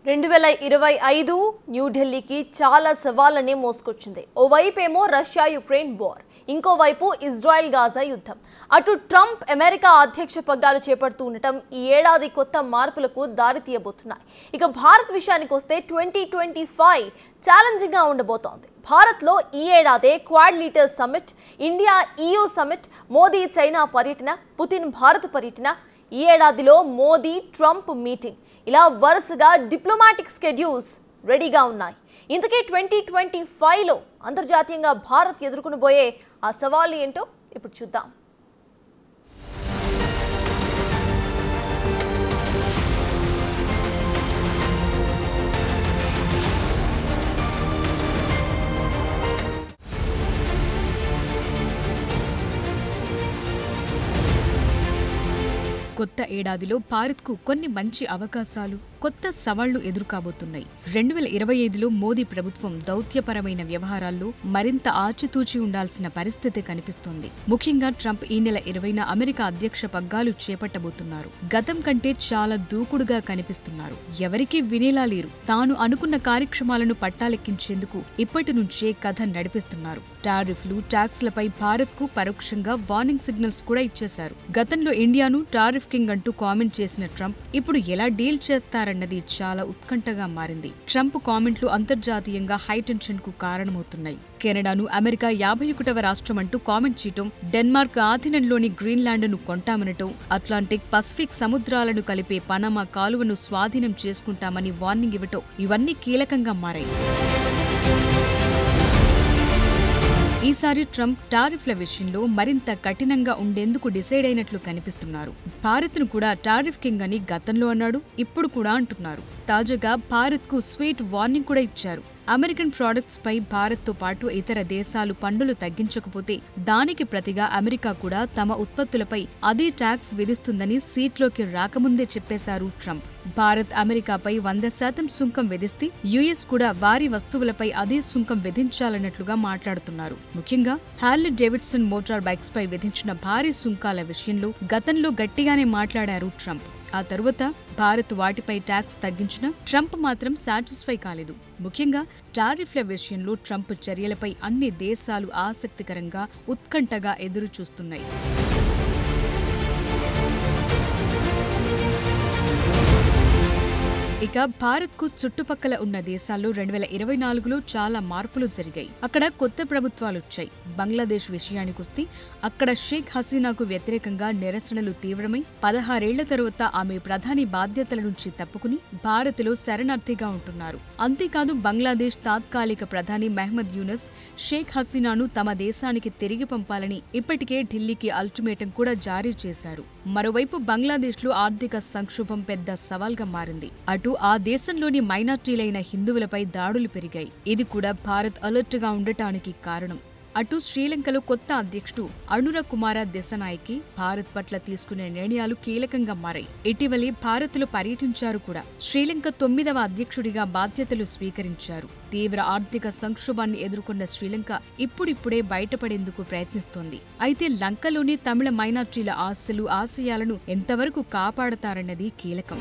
2025 న్యూఢిల్లీకి చాలా సవాళ్లని మోసుకొచ్చింది. ఓవైపేమో Russia Ukraine war, ఇంకోవైపు Israel Gaza యుద్ధం. అటు ట్రంప్ అమెరికా అధ్యక్ష పగ్గాలు చేపడుతూ ఉండటం ఈ ఏడాది కొత్త మార్పులకు దారి తీయబోతున్నాయి. ఇక భారత్ విషయానికి వస్తే 2025 ఛాలెంజింగ్ గా ఉండబోతోంది. భారత్లో ఈ ఏడాదే Quad leaders summit, India EU summit, Modi China పర్యటన, పుతిన్ భారత్ పర్యటన, ఈ ఏడాదిలో మోదీ ట్రంప్ మీటింగ్, ఇలా వరుసగా డిప్లొమాటిక్ స్కెడ్యూల్స్ రెడీగా ఉన్నాయి. ఇంతకీ 2025లో అంతర్జాతీయంగా భారత్ ఎదుర్కొనబోయే ఆ సవాళ్లు ఏంటో ఇప్పుడు చూద్దాం. కొత్త ఏడాదిలో భారత్కు కొన్ని మంచి అవకాశాలు, కొత్త సవాళ్లు ఎదురుకాబోతున్నాయి. 2025లో మోదీ ప్రభుత్వం దౌత్యపరమైన వ్యవహారాల్లో మరింత ఆచితూచి ఉండాల్సిన పరిస్థితి కనిపిస్తోంది. ముఖ్యంగా ట్రంప్ ఈ నెల 20న అమెరికా అధ్యక్ష పగ్గాలు చేపట్టబోతున్నారు. గతం కంటే చాలా దూకుడుగా కనిపిస్తున్నారు. ఎవరికీ వినేలా లేరు. తాను అనుకున్న కార్యక్రమాలను పట్టాలెక్కించేందుకు ఇప్పటి నుంచే కథ నడిపిస్తున్నారు. టారిఫ్లు, ట్యాక్స్లపై భారత్కు పరోక్షంగా వార్నింగ్ సిగ్నల్స్ కూడా ఇచ్చేశారు. గతంలో ఇండియాను టారిఫ్ కింగ్ అంటూ కామెంట్ చేసిన ట్రంప్ ఇప్పుడు ఎలా డీల్ చేస్తారన్నది చాలా ఉత్కంఠగా మారింది. ట్రంప్ కామెంట్లు అంతర్జాతీయంగా హైటెన్షన్ కు కారణమవుతున్నాయి. కెనడాను అమెరికా 51వ రాష్ట్రమంటూ కామెంట్ చేయటం, డెన్మార్క్ ఆధీనంలోని గ్రీన్లాండ్ను కొంటామనటం, అట్లాంటిక్, పసిఫిక్ సముద్రాలను కలిపే పనామా కాలువను స్వాధీనం చేసుకుంటామని వార్నింగ్ ఇవ్వటం, ఇవన్నీ కీలకంగా మారాయి. ఈసారి ట్రంప్ టారిఫ్ల విషయంలో మరింత కఠినంగా ఉండేందుకు డిసైడ్ అయినట్లు కనిపిస్తున్నారు. భారత్ను కూడా టారిఫ్ కింగ్ అని గతంలో అన్నాడు, ఇప్పుడు కూడా అంటున్నారు. తాజాగా భారత్కు స్వీట్ వార్నింగ్ కూడా ఇచ్చారు. అమెరికన్ ప్రాడక్ట్స్ పై భారత్తో పాటు ఇతర దేశాలు పన్నులు తగ్గించకపోతే దానికి ప్రతిగా అమెరికా కూడా తమ ఉత్పత్తులపై అదే ట్యాక్స్ విధిస్తుందని సీట్లోకి రాకముందే చెప్పేశారు ట్రంప్. భారత్ అమెరికాపై 100% సుంకం విధిస్తే యుఎస్ కూడా వారి వస్తువులపై అదే సుంకం విధించాలన్నట్లుగా మాట్లాడుతున్నారు. ముఖ్యంగా హార్లీ డేవిడ్సన్ మోటార్ బైక్స్ పై విధించిన భారీ సుంకాల విషయంలో గతంలో గట్టిగానే మాట్లాడారు ట్రంప్. ఆ తరువాత భారత్ వాటిపై ట్యాక్స్ తగ్గించినా ట్రంప్ మాత్రం సాటిస్ఫై కాలేదు. ముఖ్యంగా టారిఫ్ల విషయంలో ట్రంప్ చర్యలపై అన్ని దేశాలు ఆసక్తికరంగా, ఉత్కంఠగా ఎదురు చూస్తున్నాయి. ఇక భారత్కు చుట్టుపక్కల ఉన్న దేశాల్లో 2024లో చాలా మార్పులు జరిగాయి. అక్కడ కొత్త ప్రభుత్వాలొచ్చాయి. బంగ్లాదేశ్ విషయానికొస్తే అక్కడ షేక్ హసీనాకు వ్యతిరేకంగా నిరసనలు తీవ్రమై 16 ఏళ్ల తరువాత ఆమె ప్రధాని బాధ్యతల నుంచి తప్పుకుని భారత్లో శరణార్థిగా ఉంటున్నారు. అంతేకాదు బంగ్లాదేశ్ తాత్కాలిక ప్రధాని మహ్మద్ యూనస్ షేక్ హసీనాను తమ దేశానికి తిరిగి పంపాలని ఇప్పటికే ఢిల్లీకి అల్టిమేటం కూడా జారీ చేశారు. మరోవైపు బంగ్లాదేశ్లో ఆర్థిక సంక్షోభం పెద్ద సవాల్గా మారింది. అటు ఆ దేశంలోని మైనార్టీలైన హిందువులపై దాడులు పెరిగాయి. ఇది కూడా భారత్ అలర్ట్గా ఉండటానికి కారణం. అటు శ్రీలంకలో కొత్త అధ్యక్షుడు అనుర కుమార దిశనాయకి భారత్ పట్ల తీసుకునే నిర్ణయాలు కీలకంగా మారాయి. ఇటీవలే భారత్లో పర్యటించారు కూడా. శ్రీలంక 9వ అధ్యక్షుడిగా బాధ్యతలు స్వీకరించారు. తీవ్ర ఆర్థిక సంక్షోభాన్ని ఎదుర్కొన్న శ్రీలంక ఇప్పుడిప్పుడే బయటపడేందుకు ప్రయత్నిస్తోంది. అయితే లంకలోని తమిళ మైనార్టీల ఆశలు, ఆశయాలను ఎంతవరకు కాపాడతారన్నది కీలకం.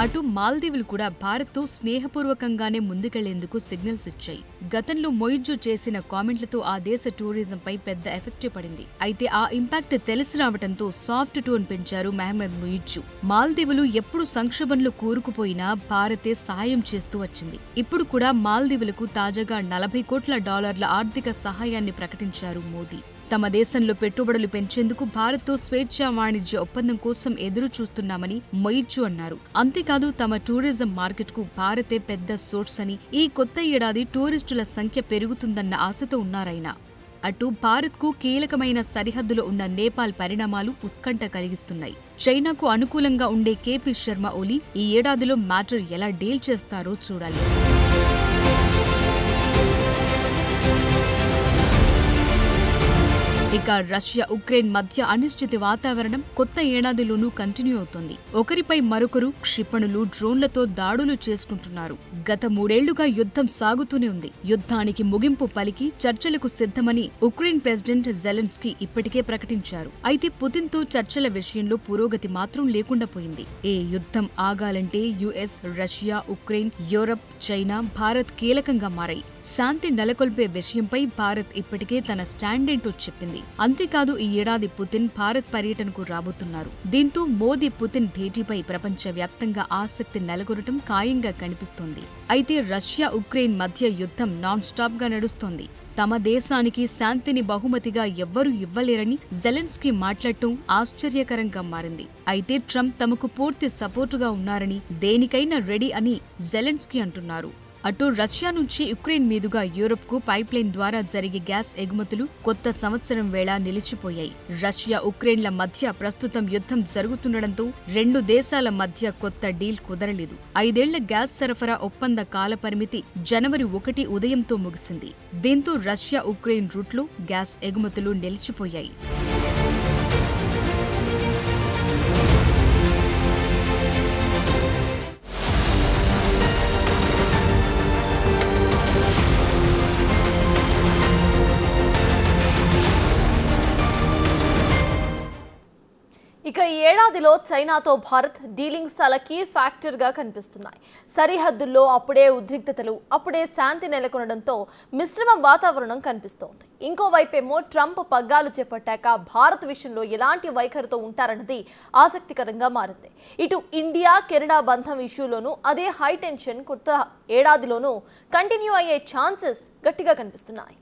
అటు మాల్దీవులు కూడా భారత్తో స్నేహపూర్వకంగానే ముందుకెళ్లేందుకు సిగ్నల్స్ ఇచ్చాయి. గతంలో మొయిజ్జు చేసిన కామెంట్లతో ఆ దేశ టూరిజంపై పెద్ద ఎఫెక్ట్ పడింది. అయితే ఆ ఇంపాక్ట్ తెలిసి రావడంతో సాఫ్ట్ టోన్ పెంచారు మహ్మద్ మొయిజ్జు. మాల్దీవులు ఎప్పుడు సంక్షోభంలో కూరుకుపోయినా భారతే సహాయం చేస్తూ వచ్చింది. ఇప్పుడు కూడా మాల్దీవులకు తాజాగా $40 కోట్ల ఆర్థిక సహాయాన్ని ప్రకటించారు మోదీ. తమ దేశంలో పెట్టుబడులు పెంచేందుకు భారత్తో స్వేచ్ఛా వాణిజ్య ఒప్పందం కోసం ఎదురు చూస్తున్నామని మొయిజ్జు అన్నారు. అంతేకాదు తమ టూరిజం మార్కెట్కు భారతే పెద్ద సోర్స్ అని, ఈ కొత్త ఏడాది టూరిస్టుల సంఖ్య పెరుగుతుందన్న ఆశతో ఉన్నారాయన. అటు భారత్కు కీలకమైన సరిహద్దులో ఉన్న నేపాల్ పరిణామాలు ఉత్కంఠ కలిగిస్తున్నాయి. చైనాకు అనుకూలంగా ఉండే కేపీ శర్మ ఓలీ ఈ ఏడాదిలో మ్యాటర్ ఎలా డీల్ చేస్తారో చూడాలి. ఇక రష్యా ఉక్రెయిన్ మధ్య అనిశ్చిత వాతావరణం కొత్త ఏడాదిలోనూ కంటిన్యూ అవుతోంది. ఒకరిపై మరొకరు క్షిపణులు, డ్రోన్లతో దాడులు చేసుకుంటున్నారు. గత 3 ఏళ్లుగా యుద్ధం సాగుతూనే ఉంది. యుద్ధానికి ముగింపు పలికి చర్చలకు సిద్ధమని ఉక్రెయిన్ ప్రెసిడెంట్ జెలెన్స్కీ ఇప్పటికే ప్రకటించారు. అయితే పుతిన్తో చర్చల విషయంలో పురోగతి మాత్రం లేకుండా పోయింది. ఈ యుద్ధం ఆగాలంటే US, Russia, Ukraine, Europe, China, Bharat కీలకంగా మారాయి. శాంతి నెలకొల్పే విషయంపై భారత్ ఇప్పటికే తన స్టాండ్ ఏంటో చెప్పింది. అంతేకాదు ఈ ఏడాది పుతిన్ భారత్ పర్యటనకు రాబోతున్నారు. దీంతో మోదీ పుతిన్ భేటీపై ప్రపంచవ్యాప్తంగా ఆసక్తి నెలకొనటం ఖాయంగా కనిపిస్తోంది. అయితే రష్యా ఉక్రెయిన్ మధ్య యుద్ధం నాన్ స్టాప్ గా నడుస్తోంది. తమ దేశానికి శాంతిని బహుమతిగా ఎవ్వరూ ఇవ్వలేరని జెలెన్స్కీ మాట్లాడటం ఆశ్చర్యకరంగా మారింది. అయితే ట్రంప్ తమకు పూర్తి సపోర్టుగా ఉన్నారని, దేనికైనా రెడీ అని జెలెన్స్కీ అంటున్నారు. అటు రష్యా నుంచి ఉక్రెయిన్ మీదుగా యూరప్కు పైప్లైన్ ద్వారా జరిగే గ్యాస్ ఎగుమతులు కొత్త సంవత్సరం వేళ నిలిచిపోయాయి. రష్యా ఉక్రెయిన్ల మధ్య ప్రస్తుతం యుద్ధం జరుగుతుండటంతో 2 దేశాల మధ్య కొత్త డీల్ కుదరలేదు. 5 ఏళ్ల గ్యాస్ సరఫరా ఒప్పంద కాలపరిమితి జనవరి 1 ఉదయంతో ముగిసింది. దీంతో రష్యా ఉక్రెయిన్ రూట్లో గ్యాస్ ఎగుమతులు నిలిచిపోయాయి. ఇక ఈ ఏడాదిలో చైనాతో భారత్ డీలింగ్స్ చాలా కీ ఫ్యాక్టర్గా కనిపిస్తున్నాయి. సరిహద్దుల్లో అప్పుడే ఉద్రిక్తతలు, అప్పుడే శాంతి నెలకొనడంతో మిశ్రమ వాతావరణం కనిపిస్తోంది. ఇంకోవైపేమో ట్రంప్ పగ్గాలు చేపట్టాక భారత్ విషయంలో ఎలాంటి వైఖరితో ఉంటారన్నది ఆసక్తికరంగా మారింది. ఇటు ఇండియా, కెనడా బంధం ఇష్యూలోనూ అదే హై టెన్షన్ కొత్త ఏడాదిలోనూ కంటిన్యూ అయ్యే ఛాన్సెస్ గట్టిగా కనిపిస్తున్నాయి.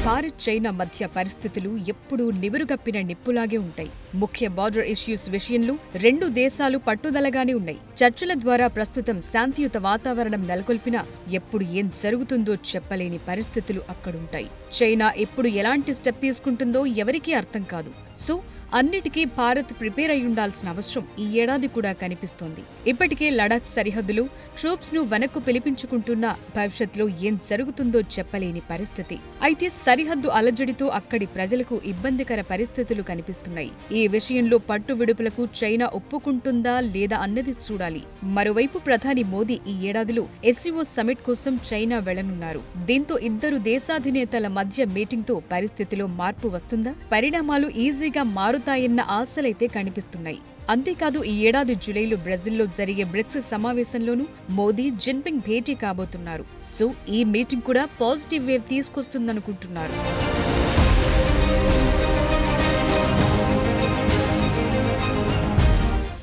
భారత్, చైనా మధ్య పరిస్థితులు ఎప్పుడూ నివురుగప్పిన నిప్పులాగే ఉంటాయి. ముఖ్య బార్డర్ ఇష్యూస్ విషయంలో 2 దేశాలు పట్టుదలగానే ఉన్నాయి. చర్చల ద్వారా ప్రస్తుతం శాంతియుత వాతావరణం నెలకొల్పినా ఎప్పుడు ఏం జరుగుతుందో చెప్పలేని పరిస్థితులు అక్కడుంటాయి. చైనా ఎప్పుడు ఎలాంటి స్టెప్ తీసుకుంటుందో ఎవరికీ అర్థం కాదు. సో అన్నిటికీ భారత్ ప్రిపేర్ అయ్యుండాల్సిన అవసరం ఈ ఏడాది కూడా కనిపిస్తోంది. ఇప్పటికే లడాక్ సరిహద్దులో ట్రూప్స్ ను వెనక్కు పిలిపించుకుంటున్నా భవిష్యత్తులో ఏం జరుగుతుందో చెప్పలేని పరిస్థితి. అయితే సరిహద్దు అలజడితో అక్కడి ప్రజలకు ఇబ్బందికర పరిస్థితులు కనిపిస్తున్నాయి. ఈ విషయంలో పట్టు విడుపులకు చైనా ఒప్పుకుంటుందా లేదా అన్నది చూడాలి. మరోవైపు ప్రధాని మోదీ ఈ ఏడాదిలో ఎస్సీఓ సమిట్ కోసం చైనా వెళ్లనున్నారు. దీంతో ఇద్దరు దేశాధినేతల మధ్య మీటింగ్తో పరిస్థితిలో మార్పు వస్తుందా? పరిణామాలు ఈజీగా మారుతాయన్న ఆశలైతే కనిపిస్తున్నాయి. అంతేకాదు ఈ ఏడాది జూలైలో బ్రెజిల్లో జరిగే బ్రిక్స్ సమావేశంలోనూ మోదీ, జిన్పింగ్ భేటీ కాబోతున్నారు. సో ఈ మీటింగ్ కూడా పాజిటివ్ వేవ్ తీసుకొస్తుందనుకుంటున్నారు.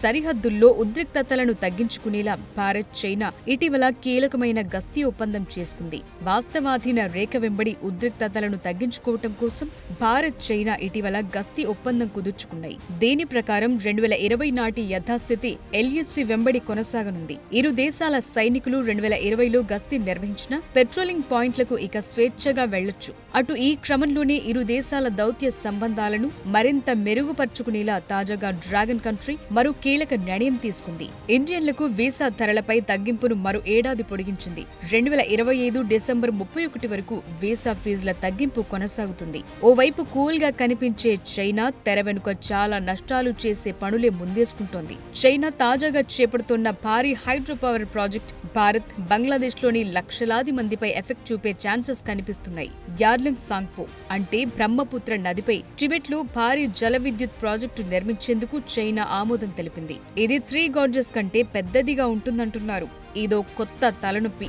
సరిహద్దుల్లో ఉద్రిక్తతలను తగ్గించుకునేలా భారత్, చైనా ఇటీవల కీలకమైన గస్తీ ఒప్పందం చేసుకుంది. వాస్తవాధీన రేఖ వెంబడి ఉద్రిక్తతలను తగ్గించుకోవటం కోసం భారత్, చైనా ఇటీవల గస్తీ ఒప్పందం కుదుర్చుకున్నాయి. దీని ప్రకారం 2020 నాటి యథాస్థితి ఎల్ఎస్సి వెంబడి కొనసాగనుంది. ఇరు దేశాల సైనికులు 2020లో గస్తీ నిర్వహించిన పెట్రోలింగ్ పాయింట్లకు ఇక స్వేచ్ఛగా వెళ్లొచ్చు. అటు ఈ క్రమంలోనే ఇరు దేశాల దౌత్య సంబంధాలను మరింత మెరుగుపర్చుకునేలా తాజాగా డ్రాగన్ కంట్రీ మరో కీలక నిర్ణయం తీసుకుంది. ఇండియన్లకు వీసా ధరలపై తగ్గింపును మరో ఏడాది పొడిగించింది. 2025 డిసెంబర్ 31 వరకు వీసా ఫీజుల తగ్గింపు కొనసాగుతుంది. ఓవైపు కూల్ గా కనిపించే చైనా తెర వెనుక చాలా నష్టాలు చేసే పనులే ముందేసుకుంటోంది. చైనా తాజాగా చేపడుతున్న భారీ హైడ్రో పవర్ ప్రాజెక్ట్ భారత్, బంగ్లాదేశ్లోని లక్షలాది మందిపై ఎఫెక్ట్ చూపే ఛాన్సెస్ కనిపిస్తున్నాయి. యార్లంగ్ సాంగ్పో అంటే బ్రహ్మపుత్ర నదిపై టిబెట్లో భారీ జల విద్యుత్ ప్రాజెక్టు నిర్మించేందుకు చైనా ఆమోదం తెలిపింది. ఇది 3 గార్జెస్ కంటే పెద్దదిగా ఉంటుందంటున్నారు. ఇదో కొత్త తలనొప్పి.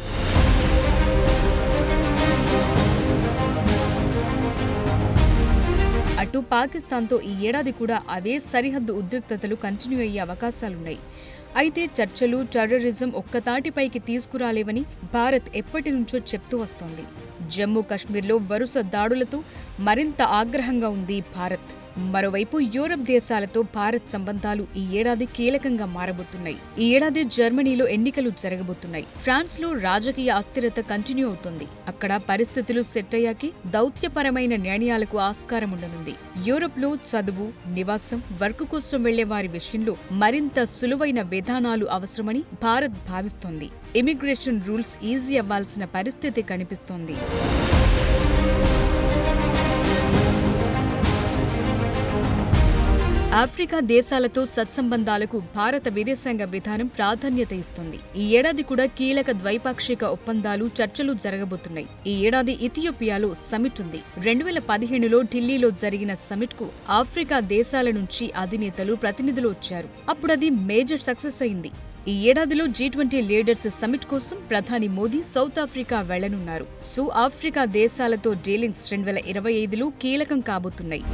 అటు పాకిస్తాన్తో ఈ ఏడాది కూడా అవే సరిహద్దు ఉద్రిక్తతలు కంటిన్యూ అయ్యే అవకాశాలున్నాయి. అయితే చర్చలు, టెర్రరిజం ఒక్కతాటిపైకి తీసుకురాలేవని భారత్ ఎప్పటి నుంచో చెప్తూ వస్తోంది. జమ్మూ కశ్మీర్లో వరుస దాడులతో మరింత ఆగ్రహంగా ఉంది భారత్. మరోవైపు యూరప్ దేశాలతో భారత్ సంబంధాలు ఈ ఏడాది కీలకంగా మారబోతున్నాయి. ఈ ఏడాది జర్మనీలో ఎన్నికలు జరగబోతున్నాయి. ఫ్రాన్స్ లో రాజకీయ అస్థిరత కంటిన్యూ అవుతుంది. అక్కడ పరిస్థితులు సెట్ అయ్యాకి దౌత్యపరమైన నిర్ణయాలకు ఆస్కారం ఉండనుంది. యూరప్ లో చదువు, నివాసం, వర్క్ కోసం వెళ్లే వారి విషయంలో మరింత సులువైన విధానాలు అవసరమని భారత్ భావిస్తోంది. ఇమిగ్రేషన్ రూల్స్ ఈజీ అవ్వాల్సిన పరిస్థితి కనిపిస్తోంది. ఆఫ్రికా దేశాలతో సత్సంబంధాలకు భారత విదేశాంగ విధానం ప్రాధాన్యత ఇస్తుంది. ఈ ఏడాది కూడా కీలక ద్వైపాక్షిక ఒప్పందాలు, చర్చలు జరగబోతున్నాయి. ఈ ఏడాది ఇథియోపియాలో సమిట్ ఉంది. 2015లో ఢిల్లీలో జరిగిన సమిట్ కు ఆఫ్రికా దేశాల నుంచి అధినేతలు, ప్రతినిధులు వచ్చారు. అప్పుడది మేజర్ సక్సెస్ అయింది. ఈ ఏడాదిలో G20 లీడర్స్ సమిట్ కోసం ప్రధాని మోదీ సౌత్ ఆఫ్రికా వెళ్లనున్నారు. సో ఆఫ్రికా దేశాలతో డీలింగ్స్ 2025లో కీలకం కాబోతున్నాయి.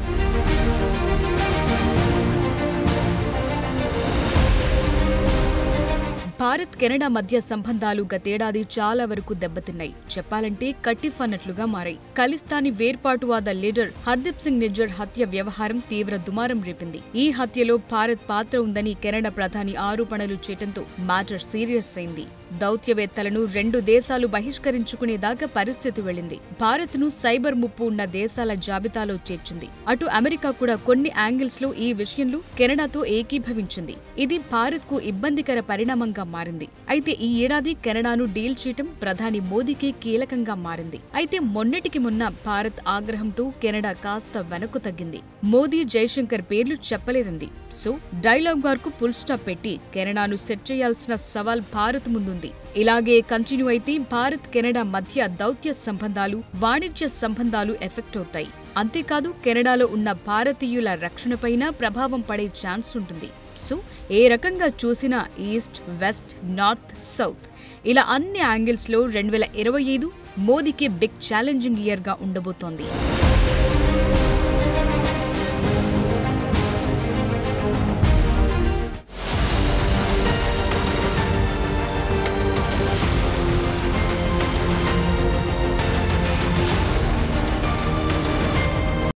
భారత్, కెనడా మధ్య సంబంధాలు గతేడాది చాలా వరకు దెబ్బతిన్నాయి. చెప్పాలంటే కట్టిఫ్ అన్నట్లుగా మారాయి. ఖలిస్తానీ వేర్పాటువాద లీడర్ హర్దీప్ సింగ్ నిజ్జర్ హత్య వ్యవహారం తీవ్ర దుమారం రేపింది. ఈ హత్యలో భారత్ పాత్ర ఉందని కెనడా ప్రధాని ఆరోపణలు చేయడంతో మ్యాటర్ సీరియస్ అయింది. దౌత్యవేత్తలను 2 దేశాలు బహిష్కరించుకునేదాకా పరిస్థితి వెళ్లింది. భారత్ ను సైబర్ ముప్పు ఉన్న దేశాల జాబితాలో చేర్చింది. అటు అమెరికా కూడా కొన్ని యాంగిల్స్ లో ఈ విషయంలో కెనడాతో ఏకీభవించింది. ఇది భారత్ కు ఇబ్బందికర పరిణామంగా మారింది. అయితే ఈ ఏడాది కెనడాను డీల్ చేయటం ప్రధాని మోదీకి కీలకంగా మారింది. అయితే మొన్నటికి మొన్న భారత్ ఆగ్రహంతో కెనడా కాస్త వెనక్కు తగ్గింది. మోదీ, జైశంకర్ పేర్లు చెప్పలేదంది. సో డైలాగ్ వార్ కు ఫుల్ స్టాప్ పెట్టి కెనడాను సెట్ చేయాల్సిన సవాల్ భారత్ ముందుంది. ఇలాగే కంటిన్యూ అయితే భారత్, కెనడా మధ్య దౌత్య సంబంధాలు, వాణిజ్య సంబంధాలు ఎఫెక్ట్ అవుతాయి. అంతేకాదు కెనడాలో ఉన్న భారతీయుల రక్షణపైన ప్రభావం పడే ఛాన్స్ ఉంటుంది. సో ఏ రకంగా చూసినా ఈస్ట్, వెస్ట్, నార్త్, సౌత్ ఇలా అన్ని యాంగిల్స్ లో 2025 మోదీకి బిగ్ ఛాలెంజింగ్ ఇయర్ గా ఉండబోతోంది.